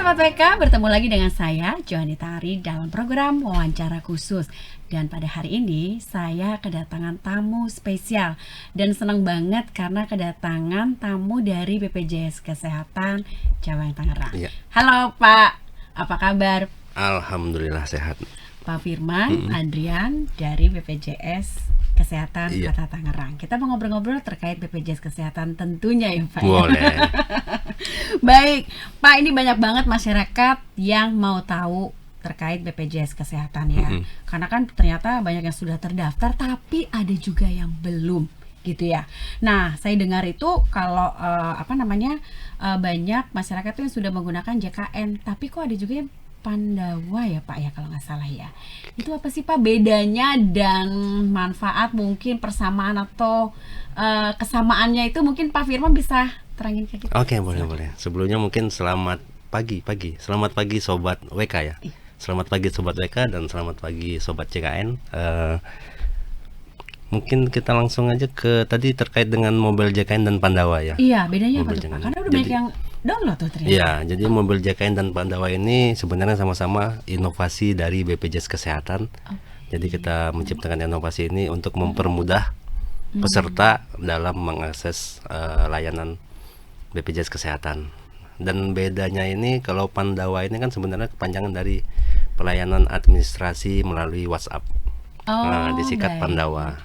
Sobat WK, bertemu lagi dengan saya, Johanita Ari, dalam program Wawancara Khusus. Dan pada hari ini, saya kedatangan tamu spesial. Dan senang banget karena kedatangan tamu dari BPJS Kesehatan Cawang Tangerang. Iya. Halo Pak, apa kabar? Alhamdulillah sehat. Pak Firman Adrian dari BPJS Kesehatan Iya. Kota Tangerang. Kita mau ngobrol-ngobrol terkait BPJS Kesehatan tentunya ya Pak. Boleh. Baik, Pak, ini banyak banget masyarakat yang mau tahu terkait BPJS Kesehatan ya. Karena kan ternyata banyak yang sudah terdaftar, tapi ada juga yang belum, gitu ya. Nah, saya dengar itu kalau banyak masyarakat tuh yang sudah menggunakan JKN, tapi kok ada juga yang Pandawa ya Pak ya kalau nggak salah ya. Itu apa sih Pak bedanya dan manfaat, mungkin persamaan atau kesamaannya itu mungkin Pak Firman bisa terangin ke kita. Oke, boleh. Sebelumnya mungkin selamat pagi. Selamat pagi Sobat WK ya. Iya. Selamat pagi Sobat WK dan selamat pagi Sobat JKN. Mungkin kita langsung aja ke tadi terkait dengan mobil JKN dan Pandawa ya. Iya, bedanya apa Mobil tuh Pak? JKN. Karena udah banyak yang download tuh ternyata. Iya, jadi mobil JKN dan Pandawa ini sebenarnya sama-sama inovasi dari BPJS Kesehatan. Jadi kita menciptakan inovasi ini untuk mempermudah peserta dalam mengakses layanan BPJS Kesehatan. Dan bedanya ini kalau Pandawa ini kan sebenarnya kepanjangan dari pelayanan administrasi melalui WhatsApp. Disingkat baik. Pandawa.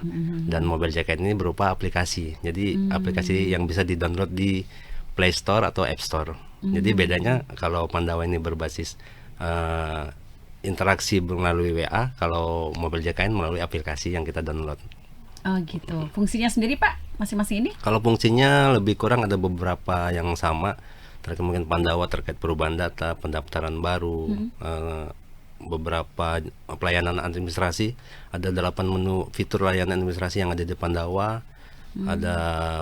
Dan mobil JKN ini berupa aplikasi. Jadi aplikasi yang bisa di-download di Play Store atau App Store. Jadi bedanya kalau Pandawa ini berbasis interaksi melalui WA, kalau mobil JKN melalui aplikasi yang kita download. Oh gitu. Fungsinya sendiri Pak masing-masing ini? Kalau fungsinya lebih kurang ada beberapa yang sama. Terkait mungkin Pandawa terkait perubahan data, pendaftaran baru, beberapa pelayanan administrasi. Ada 8 menu fitur layanan administrasi yang ada di Pandawa. Ada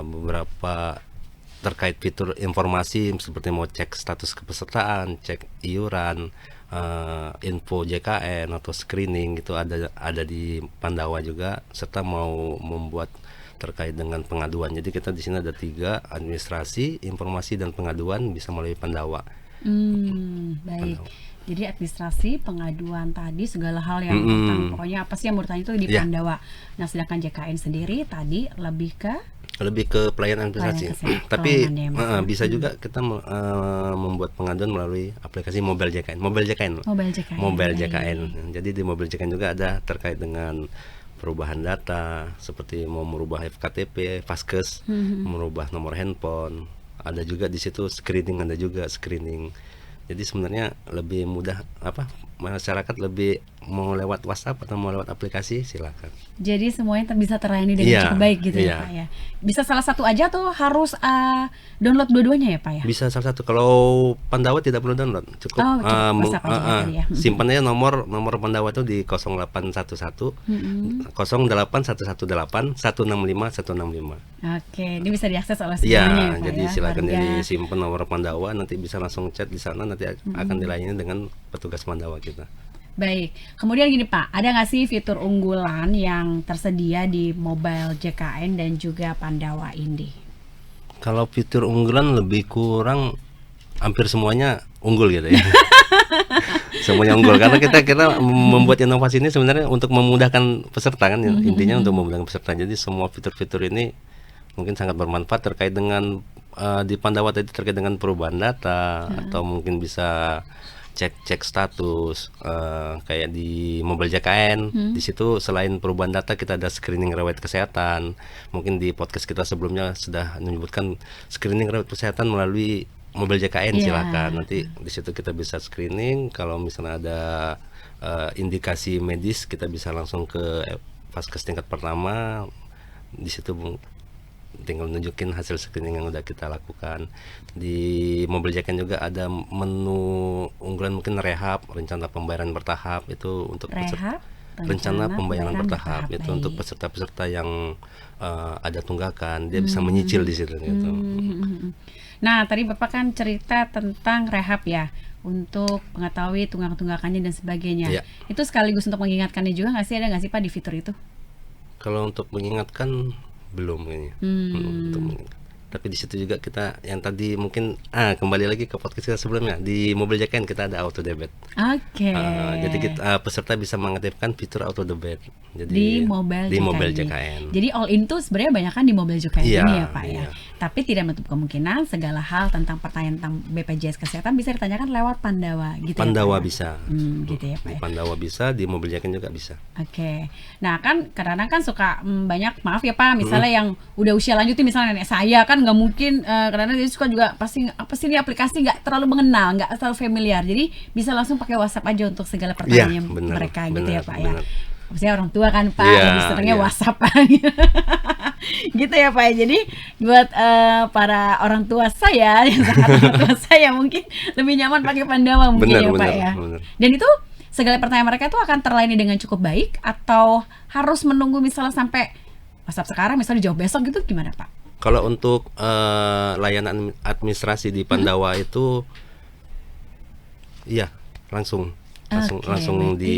beberapa terkait fitur informasi seperti mau cek status kepesertaan, cek iuran, info JKN atau screening itu ada di Pandawa juga, serta mau membuat terkait dengan pengaduan. Jadi kita di sini ada 3, administrasi, informasi dan pengaduan bisa melalui Pandawa. Baik. Jadi administrasi, pengaduan tadi segala hal yang tentang pokoknya apa sih yang menurut itu di Pandawa. Nah, sedangkan JKN sendiri tadi lebih ke pelayanan administrasi. Tapi bisa juga kita membuat pengaduan melalui aplikasi Mobile JKN. Mobile JKN. Jadi di Mobile JKN juga ada terkait dengan perubahan data, seperti mau merubah FKTP, Vaskes, merubah nomor handphone. Ada juga di situ screening, Jadi sebenarnya lebih mudah, masyarakat lebih mau lewat WhatsApp atau mau lewat aplikasi silakan. Jadi semuanya bisa terlayani dengan cukup baik gitu ya Pak ya. Bisa salah satu aja tuh harus download dua-duanya ya Pak ya? Bisa salah satu. Kalau Pandawa tidak perlu download, cukup WhatsApp aja kali ya. simpan aja nomor Pandawa itu di 0811 08118 165 165. Oke, ini bisa diakses oleh semuanya ya Pak jadi ya. silakan disimpan nomor Pandawa, nanti bisa langsung chat di sana, nanti akan dilayani dengan petugas Pandawa kita. Baik, kemudian gini Pak, ada nggak sih fitur unggulan yang tersedia di mobile JKN dan juga Pandawa ini? Kalau fitur unggulan lebih kurang hampir semuanya unggul gitu ya. Semuanya unggul karena kita membuat inovasi ini sebenarnya untuk memudahkan peserta kan, intinya untuk memudahkan peserta. Jadi semua fitur-fitur ini mungkin sangat bermanfaat terkait dengan di Pandawa tadi terkait dengan perubahan data, atau mungkin bisa cek status kayak di mobil JKN. Di situ selain perubahan data kita ada screening riwayat kesehatan. Mungkin di podcast kita sebelumnya sudah menyebutkan screening riwayat kesehatan melalui mobil JKN. Silakan nanti di situ kita bisa screening. Kalau misalnya ada indikasi medis, kita bisa langsung ke Vaskes tingkat pertama. Di situ tinggal nunjukin hasil screening yang udah kita lakukan. Di mobil JKN juga ada menu unggulan mungkin rehab, rencana pembayaran bertahap. Itu untuk rencana pembayaran bertahap itu untuk peserta-peserta yang ada tunggakan, dia bisa menyicil di situ gitu. Nah, tadi Bapak kan cerita tentang rehab ya, untuk mengetahui tunggakan-tunggakannya dan sebagainya. Itu sekaligus untuk mengingatkannya juga nggak sih, ada nggak sih Pak di fitur itu? Kalau untuk mengingatkan belum kayaknya. Untuk mengingatkan. Tapi di situ juga kita yang tadi mungkin kembali lagi ke podcast kita sebelumnya, di mobil JKN kita ada auto debit. Oke. Jadi kita peserta bisa mengaktifkan fitur auto debit. Jadi Di mobil JKN. Jadi all in tuh sebenarnya banyak kan di mobil JKN Iya, ini ya Pak ya. iya. Tapi tidak menutup kemungkinan segala hal tentang pertanyaan tentang BPJS Kesehatan bisa ditanyakan lewat Pandawa gitu Pandawa ya Pak, ya? bisa. Gitu ya Pak Di ya. Pandawa bisa, di mobil JKN juga bisa. Oke. Nah kan kadang-kadang kan suka banyak, maaf ya Pak, misalnya yang udah usia lanjut nih, misalnya nenek saya kan nggak mungkin, kadang-kadang dia suka juga pasti apa sih ini aplikasi nggak terlalu mengenal, nggak terlalu familiar, jadi bisa langsung pakai WhatsApp aja untuk segala pertanyaan benar, mereka gitu ya benar, Pak benar. ya. Maksudnya orang tua kan Pak, Iya, lebih seringnya iya. WhatsAppan gitu ya Pak ya. Jadi buat para orang tua saya yang sangat orang tua saya mungkin lebih nyaman pakai Pandawa mungkin Benar, ya Pak benar, ya. benar. Dan itu segala pertanyaan mereka itu akan terlayani dengan cukup baik atau harus menunggu misalnya sampai WhatsApp sekarang misalnya dijawab besok gitu, gimana Pak? Kalau untuk layanan administrasi di Pandawa itu, iya langsung Oke, langsung berarti- di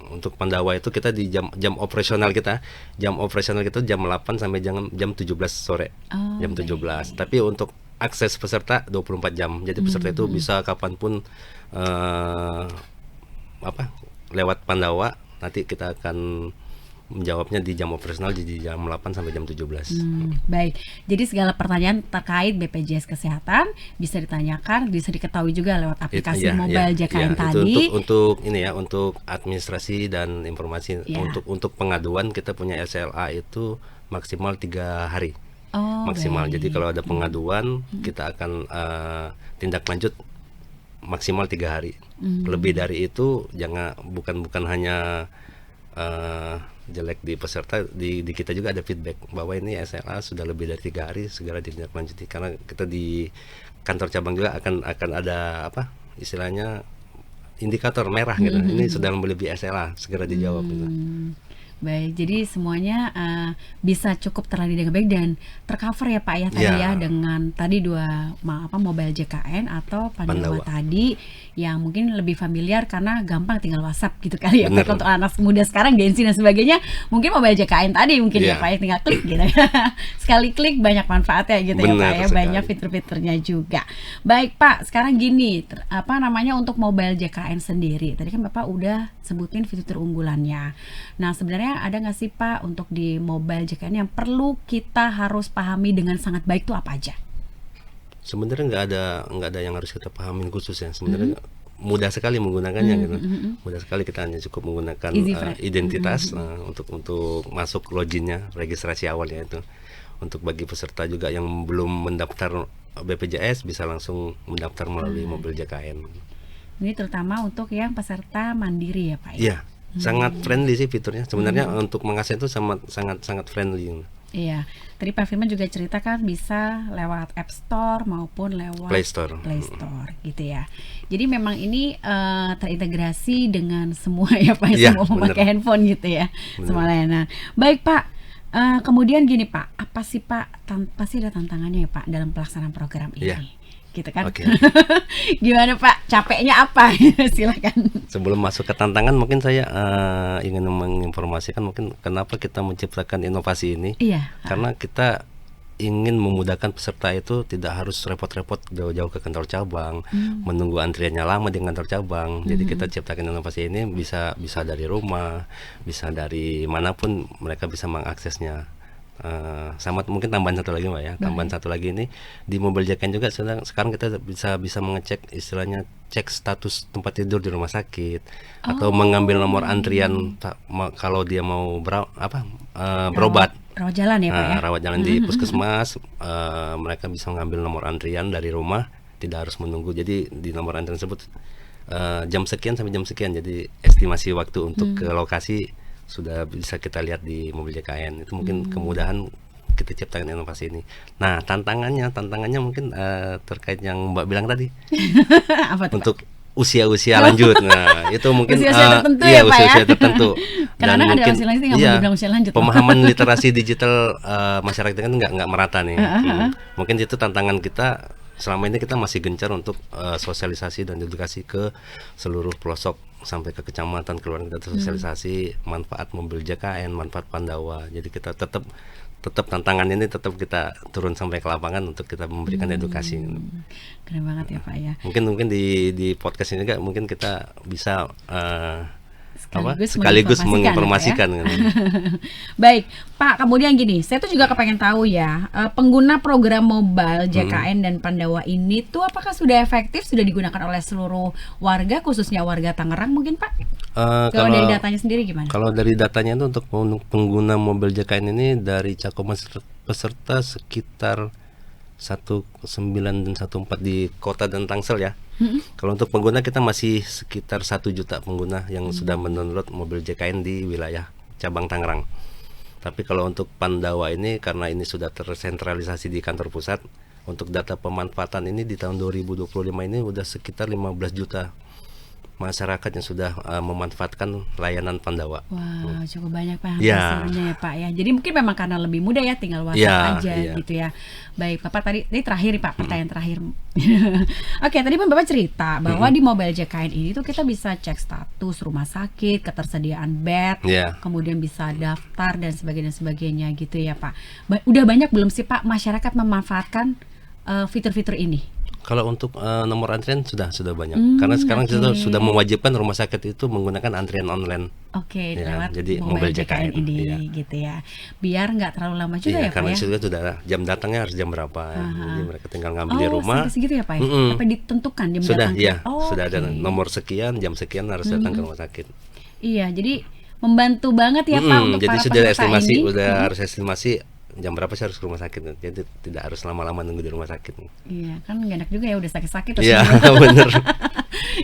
untuk Pandawa itu kita di jam operasional kita jam 8 sampai jam 17 sore, Oh, jam 17. Tapi untuk akses peserta 24 jam, jadi peserta itu bisa kapanpun lewat Pandawa. Nanti kita akan menjawabnya di jam operasional di jam 8 sampai jam 17. Baik, jadi segala pertanyaan terkait BPJS Kesehatan bisa ditanyakan, bisa diketahui juga lewat aplikasi mobile JKN itu tadi. untuk ini ya, untuk administrasi dan informasi. Ya. Untuk pengaduan kita punya SLA itu maksimal 3 hari Oh, maksimal. baik. Jadi kalau ada pengaduan kita akan tindak lanjut maksimal 3 hari. Lebih dari itu bukan hanya jelek di peserta, di kita juga ada feedback bahwa ini SLA sudah lebih dari 3 hari, segera ditindaklanjuti, karena kita di kantor cabang juga akan ada istilahnya indikator merah gitu. Ini sudah melebihi SLA, segera dijawab gitu. Baik, jadi semuanya bisa cukup terlayani dengan baik dan tercover ya Pak ya tadi ya, Ya. dengan tadi mobile JKN atau Pandawa Pandawa. tadi yang mungkin lebih familiar karena gampang tinggal WhatsApp gitu kali ya. Bener. Untuk anak muda sekarang Gen Z dan sebagainya, mungkin mobile JKN tadi mungkin ya Iya. Pak ya, tinggal klik gitu. Sekali klik banyak manfaatnya gitu ya Bener Pak ya, sekali. banyak fitur-fiturnya juga. Baik Pak, sekarang gini, untuk mobile JKN sendiri, tadi kan Bapak udah sebutin fitur unggulannya. Nah sebenarnya ada nggak sih Pak untuk di mobile JKN yang perlu kita harus pahami dengan sangat baik tuh apa aja? Sebenarnya nggak ada yang harus kita pahamin khusus ya. Sebenarnya mudah sekali menggunakannya gitu. Mudah sekali, kita hanya cukup menggunakan Easy, Fred. identitas untuk masuk loginnya, registrasi awalnya itu. Untuk bagi peserta juga yang belum mendaftar BPJS bisa langsung mendaftar melalui mobil JKN. Ini terutama untuk yang peserta mandiri ya Pak ya? Iya, sangat friendly sih fiturnya. Sebenarnya untuk mengakses itu sangat friendly. Iya, tadi Pak Firman juga ceritakan bisa lewat App Store maupun lewat Play Store. gitu ya. Jadi memang ini terintegrasi dengan semua ya Pak, Iya, semua memakai bener. handphone gitu ya, Bener. semua layanan. Baik Pak, kemudian gini Pak, apa sih Pak, pasti ada tantangannya ya Pak dalam pelaksanaan program ini, Iya. gitu kan? Oke. Gimana Pak, capeknya apa? Silakan. Sebelum masuk ke tantangan, mungkin saya ingin menginformasikan mungkin kenapa kita menciptakan inovasi ini. Iya. Karena kita ingin memudahkan peserta itu tidak harus repot-repot jauh-jauh ke kantor cabang, menunggu antriannya lama di kantor cabang. Jadi kita ciptakan inovasi ini bisa dari rumah, bisa dari manapun mereka bisa mengaksesnya. Sama mungkin tambahan satu lagi Mbak ya, tambahan satu lagi ini di mobil JKN juga sekarang kita bisa mengecek, istilahnya cek status tempat tidur di rumah sakit atau mengambil nomor antrian kalau dia mau berobat. Rawat jalan ya Pak ya? Rawat jalan di puskesmas, mereka bisa mengambil nomor antrian dari rumah, tidak harus menunggu. Jadi di nomor antrian tersebut jam sekian sampai jam sekian, jadi estimasi waktu untuk ke lokasi sudah bisa kita lihat di mobil JKN. Itu mungkin kemudahan kita ciptakan inovasi ini. Nah tantangannya mungkin terkait yang Mbak bilang tadi. Apa tuh Pak? Untuk usia lanjut. Nah, itu mungkin Usia-usia tertentu iya, ya, Pak ya? usia tertentu. Karena ada usia lanjut nggak boleh bilang usia lanjut, Pak. Pemahaman literasi digital masyarakat kan nggak merata nih. Mungkin itu tantangan kita. Selama ini kita masih gencar untuk sosialisasi dan edukasi ke seluruh pelosok sampai ke kecamatan, keluarga kita sosialisasi manfaat mobil JKN, manfaat Pandawa. Jadi kita tetap tetap tantangan ini tetap kita turun sampai ke lapangan untuk kita memberikan edukasi. Keren banget ya Pak ya. Mungkin di podcast ini juga mungkin kita bisa Sekaligus menginformasikan. ya. Baik, Pak. Kemudian gini, saya tuh juga kepengen tahu ya, pengguna program mobile JKN dan Pandawa ini tuh apakah sudah efektif, sudah digunakan oleh seluruh warga, khususnya warga Tangerang mungkin Pak? Kalau dari datanya sendiri gimana? Kalau dari datanya itu untuk pengguna mobil JKN ini dari cakupan peserta sekitar 19 dan 14 di kota dan Tangsel ya. Kalau untuk pengguna kita masih sekitar 1 juta pengguna yang sudah mendownload mobil JKN di wilayah cabang Tangerang. Tapi kalau untuk Pandawa ini karena ini sudah tersentralisasi di kantor pusat, untuk data pemanfaatan ini di tahun 2025 ini udah sekitar 15 juta masyarakat yang sudah memanfaatkan layanan Pandawa. Wah, cukup banyak Pak Ya. hasilnya ya Pak ya. Jadi mungkin memang karena lebih mudah ya, tinggal WhatsApp aja gitu ya. Baik, Bapak ini terakhir nih Pak, pertanyaan terakhir. Oke, tadi kan Bapak cerita bahwa di Mobile JKN ini tuh kita bisa cek status rumah sakit, ketersediaan bed, kemudian bisa daftar dan sebagainya gitu ya Pak. Udah banyak belum sih Pak masyarakat memanfaatkan fitur-fitur ini? Kalau untuk nomor antrian sudah banyak. Karena sekarang kita sudah mewajibkan rumah sakit itu menggunakan antrian online. Oke, Ya, lewat jadi Mobile Mobile JKN JKN, ini iya. gitu ya. Biar nggak terlalu lama juga ya Pak karena ya. itu sudah jam datangnya harus jam berapa. Jadi mereka tinggal ngambil di rumah. Sampai segitu ya Pak ya? Sampai ditentukan jam Sudah, datang? ya, sudah ada nomor sekian, jam sekian harus datang ke rumah sakit. Iya, jadi membantu banget ya Pak untuk Jadi para sudah peserta estimasi, ini. udah harus estimasi jam berapa sih harus ke rumah sakit. Jadi tidak harus lama-lama nunggu di rumah sakit. Iya, kan gak enak juga ya udah sakit-sakit terus. Iya, benar.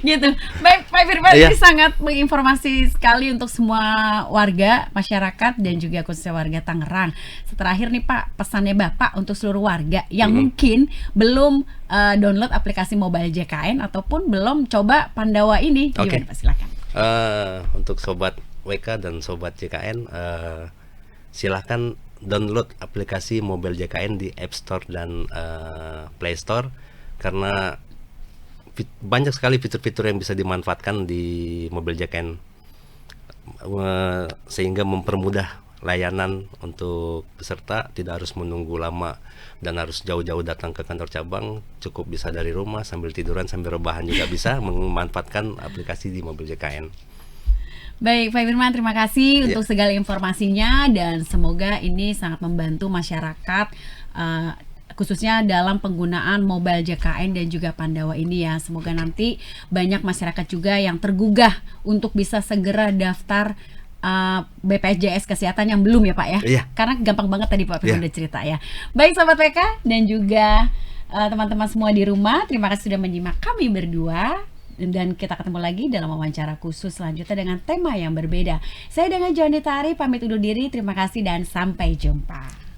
Gitu. Baik, Pak Firman ini sangat menginformasi sekali untuk semua warga, masyarakat dan juga khususnya warga Tangerang. Terakhir nih Pak, pesannya Bapak untuk seluruh warga yang mungkin belum download aplikasi Mobile JKN ataupun belum coba Pandawa ini. Gimana Pak, silakan. Untuk sobat WK dan sobat JKN, silahkan download aplikasi Mobile JKN di App Store dan Play Store karena banyak sekali fitur-fitur yang bisa dimanfaatkan di Mobile JKN sehingga mempermudah layanan untuk peserta, tidak harus menunggu lama dan harus jauh-jauh datang ke kantor cabang, cukup bisa dari rumah sambil tiduran sambil rebahan juga bisa memanfaatkan aplikasi di Mobile JKN. Baik, Pak Firman, terima kasih untuk segala informasinya dan semoga ini sangat membantu masyarakat khususnya dalam penggunaan Mobile JKN dan juga Pandawa ini ya. Semoga nanti banyak masyarakat juga yang tergugah untuk bisa segera daftar BPJS Kesehatan yang belum ya Pak ya. Karena gampang banget tadi Pak Firman udah cerita ya. Baik Sobat PK dan juga teman-teman semua di rumah, terima kasih sudah menyimak kami berdua. Dan kita ketemu lagi dalam wawancara khusus selanjutnya dengan tema yang berbeda. Saya dengan Johnny Tari pamit undur diri. Terima kasih dan sampai jumpa.